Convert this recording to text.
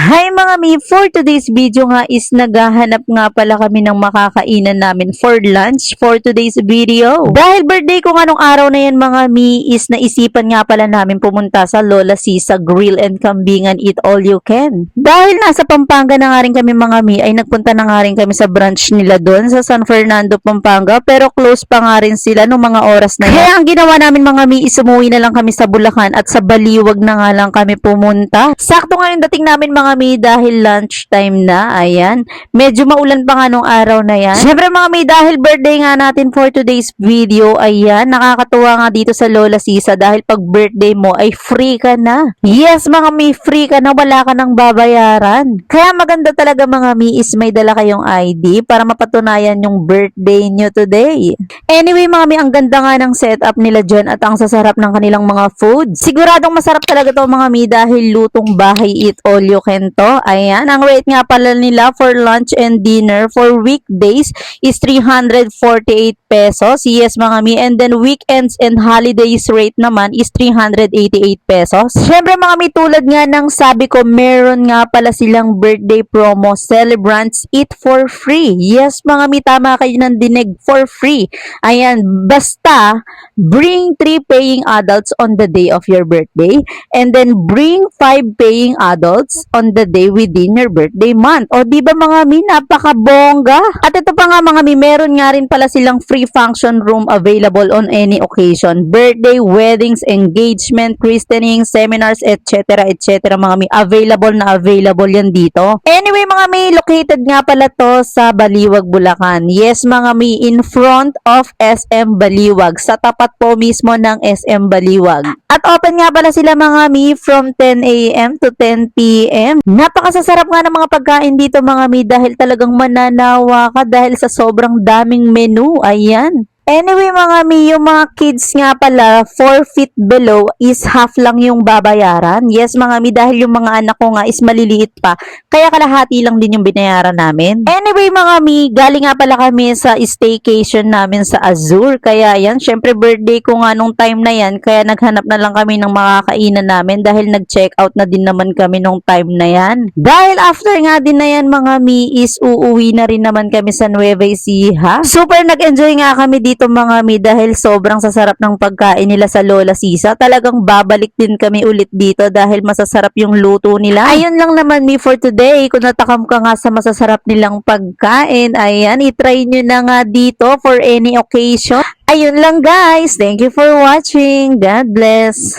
Hi mga mi, for today's video nga is naghahanap nga pala kami ng makakainan namin for lunch for today's video. Dahil birthday ko nga nung araw na yan mga mi is naisipan nga pala namin pumunta sa Lola Sisa Grill and Kambingan Eat All You Can. Dahil nasa Pampanga na nga rin kami mga mi ay nagpunta na nga rin kami sa branch nila doon sa San Fernando, Pampanga, pero close pa nga rin sila nung mga oras na yan. Kaya ang ginawa namin mga mi is umuwi na lang kami sa Bulacan at sa Baliwag na nga lang kami pumunta. Sakto nga yung dating namin mga mi dahil lunchtime na, ayan. Medyo maulan pa nga nung araw na yan. Siyempre mga mi dahil birthday nga natin for today's video, ayan, nakakatuwa nga dito sa Lola Sisa dahil pag birthday mo ay free ka na. Yes mga mi, free ka na, wala ka nang babayaran. Kaya maganda talaga mga mi is may dala kayong ID para mapatunayan yung birthday nyo today. Anyway mga mi, ang ganda nga ng setup nila dyan at ang sasarap ng kanilang mga food. Siguradong masarap talaga to mga mi dahil lutong bahay eat all you can to. Ayan, ang rate nga pala nila for lunch and dinner for weekdays is 348 pesos. Yes mga mi, and then weekends and holidays rate naman is 388 pesos. Syempre mga mi, tulad nga ng sabi ko, meron nga pala silang birthday promo, celebrants eat for free. Yes mga mi, tama kayo ng dinig, for free. Ayan, basta bring 3 paying adults on the day of your birthday and then bring 5 paying adults on the day within your birthday month. O di ba mga mi, napakabongga. At ito pa nga mga mi, meron nga rin pala silang free function room available on any occasion. Birthday, weddings, engagement, christening, seminars, etc. etc. mga mi, available yan dito. Anyway mga mi, located nga pala to sa Baliwag, Bulacan. Yes mga mi, in front of SM Baliwag. Sa tapat po mismo ng SM Baliwag. At open nga pala sila mga mi from 10 a.m. to 10 p.m. Napakasasarap nga ng mga pagkain dito mga mi dahil talagang mananawa ka dahil sa sobrang daming menu. Ayan. Anyway mga mi, yung mga kids nga pala 4 feet below is half lang yung babayaran. Yes mga mi, dahil yung mga anak ko nga is maliliit pa, kaya kalahati lang din yung binayaran namin. Anyway mga mi, galing nga pala kami sa staycation namin sa Azure. Kaya yan, syempre birthday ko nga nung time na yan, kaya naghanap na lang kami ng makakainan namin dahil nag-check out na din naman kami nung time na yan. Dahil after nga din na yan mga mi is uuwi na rin naman kami sa Nueva Ecija. Super nag-enjoy nga kami dito mga mi dahil sobrang sasarap ng pagkain nila sa Lola Sisa. Talagang babalik din kami ulit dito dahil masasarap yung luto nila. Ayun lang naman mi for today. Kung natakam ka nga sa masasarap nilang pagkain, ayan, itry nyo na nga dito for any occasion. Ayun lang guys. Thank you for watching. God bless.